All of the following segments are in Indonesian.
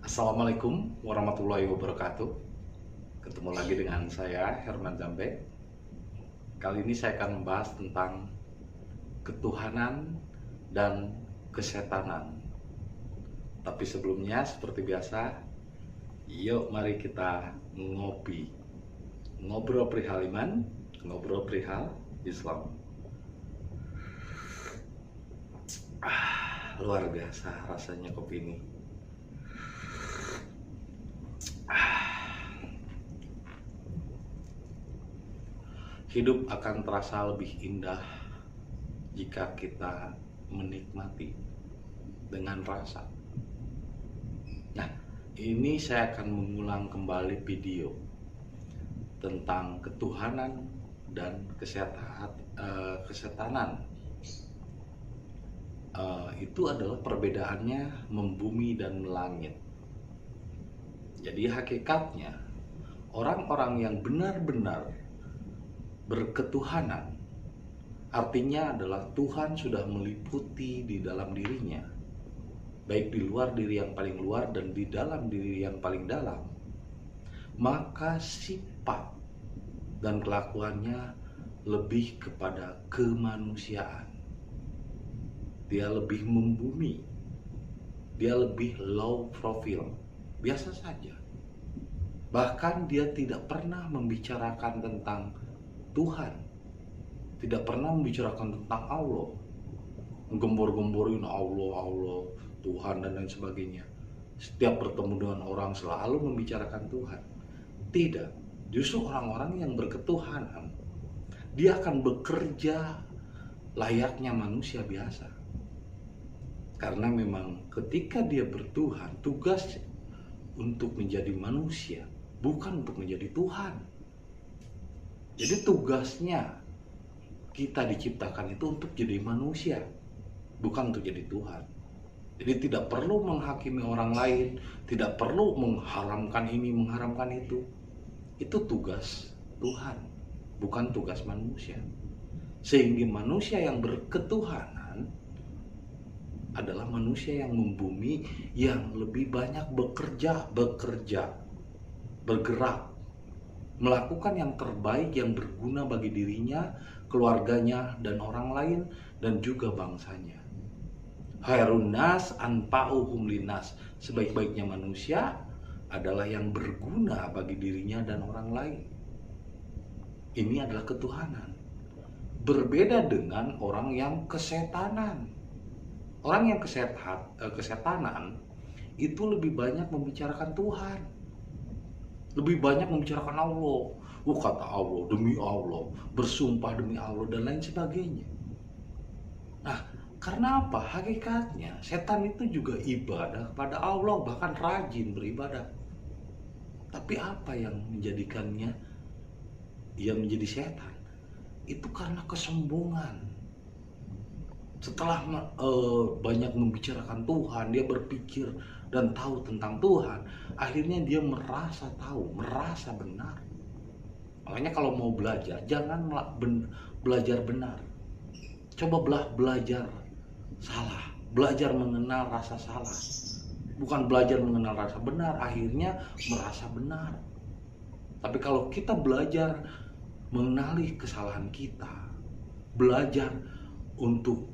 Assalamualaikum warahmatullahi wabarakatuh. Ketemu lagi dengan saya Herman Zambe. Kali ini saya akan membahas tentang ketuhanan dan kesetanan. Tapi sebelumnya seperti biasa, yuk mari kita ngopi. Ngobrol perihal iman, ngobrol perihal Islam. Luar biasa rasanya kopi ini. Hidup akan terasa lebih indah jika kita menikmati dengan rasa. Nah, ini saya akan mengulang kembali video tentang ketuhanan dan kesetanan. Itu adalah perbedaannya membumi dan melangit. Jadi hakikatnya orang-orang yang benar-benar berketuhanan artinya adalah Tuhan sudah meliputi di dalam dirinya, baik di luar diri yang paling luar dan di dalam diri yang paling dalam. Maka sifat dan kelakuannya lebih kepada kemanusiaan. Dia lebih membumi, dia lebih low profile, biasa saja. Bahkan dia tidak pernah membicarakan tentang Tuhan, tidak pernah membicarakan tentang Allah, menggembor-gemborin Allah, Tuhan dan lain sebagainya. Setiap bertemu dengan orang selalu membicarakan Tuhan. Tidak, justru orang-orang yang berketuhanan, dia akan bekerja layaknya manusia biasa. Karena memang ketika dia bertuhan, tugas untuk menjadi manusia, bukan untuk menjadi Tuhan. Jadi tugasnya kita diciptakan itu untuk jadi manusia, bukan untuk jadi Tuhan. Jadi tidak perlu menghakimi orang lain, tidak perlu mengharamkan ini, mengharamkan itu. Itu tugas Tuhan, bukan tugas manusia. Sehingga manusia yang berketuhanan adalah manusia yang membumi, yang lebih banyak bekerja, bergerak, melakukan yang terbaik yang berguna bagi dirinya, keluarganya, dan orang lain, dan juga bangsanya. Khairun nas anfa'uhum linnas. Sebaik-baiknya manusia adalah yang berguna bagi dirinya dan orang lain. Ini adalah ketuhanan. Berbeda dengan orang yang kesetanan. Orang yang kesetanan itu lebih banyak membicarakan Tuhan, lebih banyak membicarakan Allah. Kata Allah, demi Allah, bersumpah demi Allah, dan lain sebagainya. Nah, karena apa? Hakikatnya setan itu juga ibadah kepada Allah, bahkan rajin beribadah. Tapi apa yang menjadikannya ia menjadi setan? Itu karena kesombongan. Setelah banyak membicarakan Tuhan, dia berpikir dan tahu tentang Tuhan, akhirnya dia merasa tahu, merasa benar. Makanya kalau mau belajar, jangan belajar benar. Coba belajar salah, belajar mengenal rasa salah. Bukan belajar mengenal rasa benar, akhirnya merasa benar. Tapi kalau kita belajar mengenali kesalahan kita, belajar untuk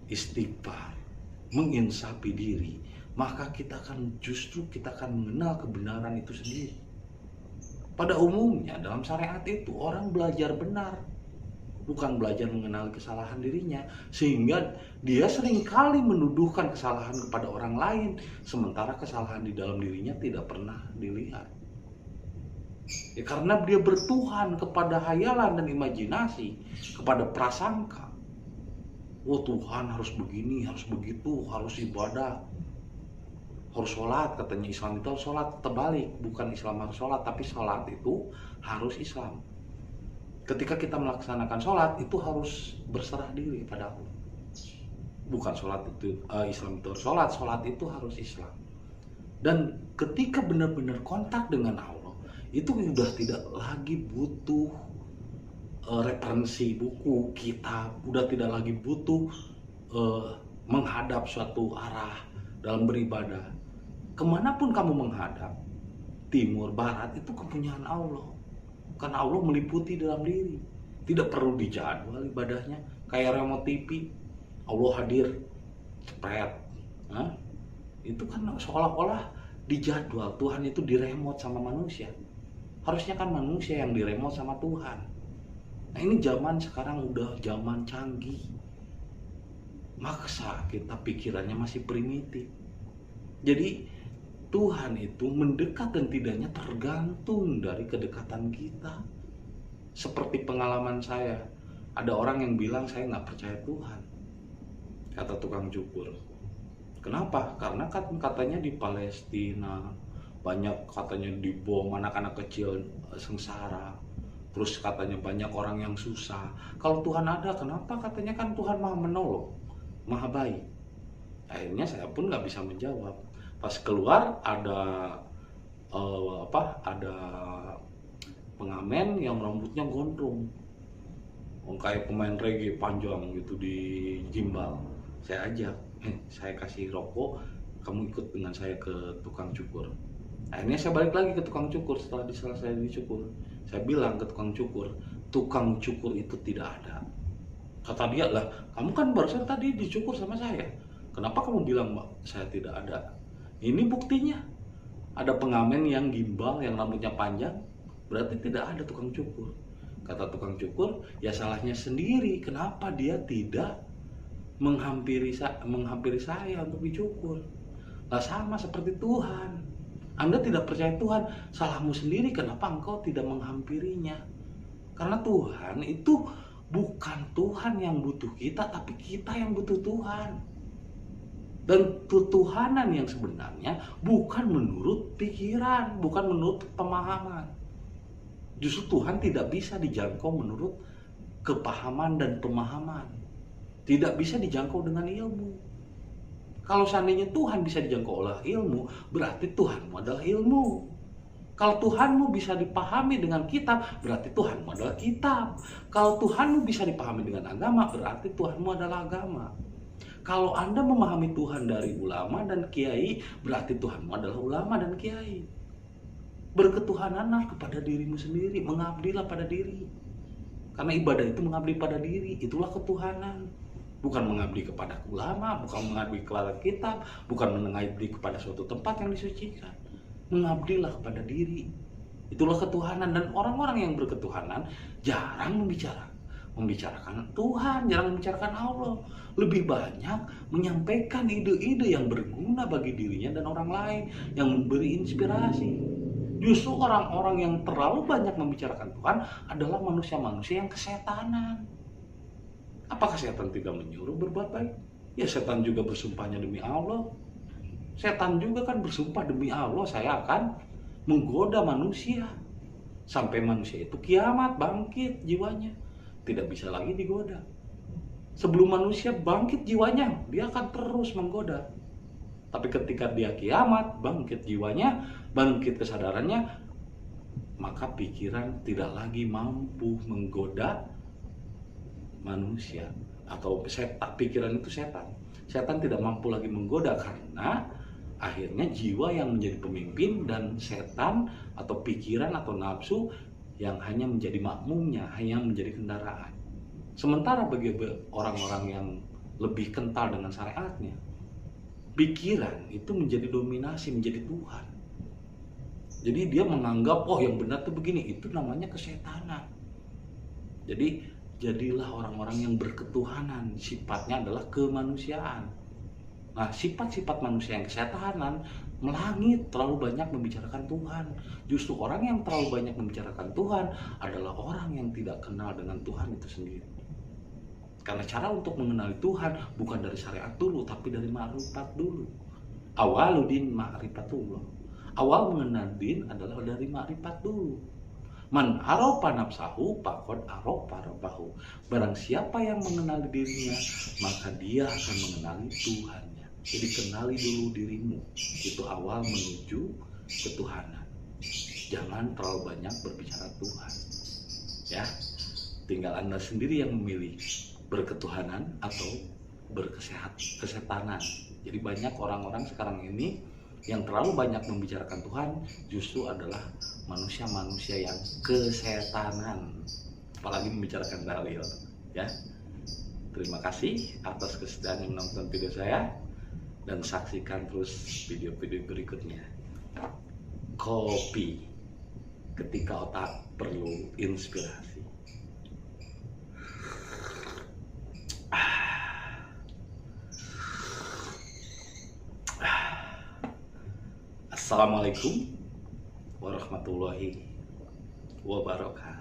istighfar, menginsafi diri, maka kita akan mengenal kebenaran itu sendiri. Pada umumnya dalam syariat itu orang belajar benar, bukan belajar mengenali kesalahan dirinya, sehingga dia seringkali menuduhkan kesalahan kepada orang lain, sementara kesalahan di dalam dirinya tidak pernah dilihat. Ya, karena dia bertuhan kepada hayalan dan imajinasi, kepada prasangka. Oh, Tuhan harus begini, harus begitu, harus ibadah, harus sholat. Katanya Islam itu harus sholat. Terbalik, bukan Islam harus sholat, tapi sholat itu harus Islam. Ketika kita melaksanakan sholat, itu harus berserah diri pada Allah. Bukan sholat itu Islam itu harus sholat, sholat itu harus Islam. Dan ketika benar-benar kontak dengan Allah, itu sudah tidak lagi butuh referensi buku, kitab, udah tidak lagi butuh menghadap suatu arah dalam beribadah. Kemanapun kamu menghadap, timur, barat, itu kepunyaan Allah. Karena Allah meliputi dalam diri. Tidak perlu dijadwal ibadahnya. Kayak remote TV, Allah hadir, cepet. Itu kan seolah-olah dijadwal. Tuhan itu diremote sama manusia. Harusnya kan manusia yang diremote sama Tuhan. Nah ini zaman sekarang udah zaman canggih. Maksa kita pikirannya masih primitif. Jadi Tuhan itu mendekat dan tidaknya tergantung dari kedekatan kita. Seperti pengalaman saya, ada orang yang bilang saya nggak percaya Tuhan, kata tukang cukur. Kenapa? Karena katanya di Palestina banyak katanya dibom, anak-anak kecil sengsara. Terus katanya banyak orang yang susah. Kalau Tuhan ada, kenapa? Katanya kan Tuhan maha menolong, maha baik. Akhirnya saya pun nggak bisa menjawab. Pas keluar ada ada pengamen yang rambutnya gondrong, kayak pemain reggae panjang gitu di gimbal. Saya ajak, saya kasih rokok, kamu ikut dengan saya ke tukang cukur. Akhirnya saya balik lagi ke tukang cukur setelah selesai dicukur. Saya bilang ke tukang cukur itu tidak ada. Kata dia, lah kamu kan barusan tadi dicukur sama saya, kenapa kamu bilang saya tidak ada? Ini buktinya, ada pengamen yang gimbal, yang rambutnya panjang, berarti tidak ada tukang cukur. Kata tukang cukur, ya salahnya sendiri, kenapa dia tidak menghampiri saya untuk dicukur. Lah sama seperti Tuhan, Anda tidak percaya Tuhan, salahmu sendiri, kenapa engkau tidak menghampirinya? Karena Tuhan itu bukan Tuhan yang butuh kita, tapi kita yang butuh Tuhan. Dan ketuhanan yang sebenarnya bukan menurut pikiran, bukan menurut pemahaman. Justru Tuhan tidak bisa dijangkau menurut kepahaman dan pemahaman. Tidak bisa dijangkau dengan ilmu. Kalau seandainya Tuhan bisa dijangkau oleh ilmu, berarti Tuhanmu adalah ilmu. Kalau Tuhanmu bisa dipahami dengan kitab, berarti Tuhanmu adalah kitab. Kalau Tuhanmu bisa dipahami dengan agama, berarti Tuhanmu adalah agama. Kalau Anda memahami Tuhan dari ulama dan kiai, berarti Tuhanmu adalah ulama dan kiai. Berketuhananlah kepada dirimu sendiri, mengabdilah pada diri. Karena ibadah itu mengabdi pada diri, itulah ketuhanan. Bukan mengabdi kepada ulama, bukan mengabdi kepada kitab, bukan mengabdi kepada suatu tempat yang disucikan. Mengabdilah kepada diri. Itulah ketuhanan. Dan orang-orang yang berketuhanan jarang membicarakan Tuhan, jarang membicarakan Allah. Lebih banyak menyampaikan ide-ide yang berguna bagi dirinya dan orang lain, yang memberi inspirasi. Justru orang-orang yang terlalu banyak membicarakan Tuhan adalah manusia-manusia yang kesetanan. Apakah setan tidak menyuruh berbuat baik? Ya setan juga bersumpahnya demi Allah. Setan juga kan bersumpah demi Allah, saya akan menggoda manusia sampai manusia itu kiamat, bangkit jiwanya, tidak bisa lagi digoda. Sebelum manusia bangkit jiwanya, dia akan terus menggoda. Tapi ketika dia kiamat, bangkit jiwanya, bangkit kesadarannya, maka pikiran tidak lagi mampu menggoda manusia. Atau pikiran itu setan. Setan tidak mampu lagi menggoda karena akhirnya jiwa yang menjadi pemimpin dan setan atau pikiran atau nafsu yang hanya menjadi makmumnya, hanya menjadi kendaraan. Sementara bagi orang-orang yang lebih kental dengan syariatnya, pikiran itu menjadi dominasi, menjadi Tuhan. Jadi dia menganggap, oh yang benar tuh begini, itu namanya kesetanan. Jadi jadilah orang-orang yang berketuhanan, sifatnya adalah kemanusiaan. Nah, sifat-sifat manusia yang kesetanan melangit, terlalu banyak membicarakan Tuhan. Justru orang yang terlalu banyak membicarakan Tuhan adalah orang yang tidak kenal dengan Tuhan itu sendiri. Karena cara untuk mengenali Tuhan bukan dari syariat dulu, tapi dari ma'rifat dulu. Awaludin ma'rifatullah. Awal mengenal din adalah dari ma'rifat dulu. Man arofa nafsahu faqad arofa rabbahu. Barang siapa yang mengenali dirinya, maka dia akan mengenali Tuhannya. Jadi kenali dulu dirimu. Itu awal menuju ketuhanan. Jangan terlalu banyak berbicara Tuhan. Ya, tinggal Anda sendiri yang memilih berketuhanan atau kesetanan. Jadi banyak orang-orang sekarang ini Yang terlalu banyak membicarakan Tuhan justru adalah manusia-manusia yang kesetanan, apalagi membicarakan dalil. Ya, terima kasih atas kesediaan menonton video saya dan saksikan terus video-video berikutnya. Kopi ketika otak perlu inspirasi. Assalamualaikum warahmatullahi wabarakatuh.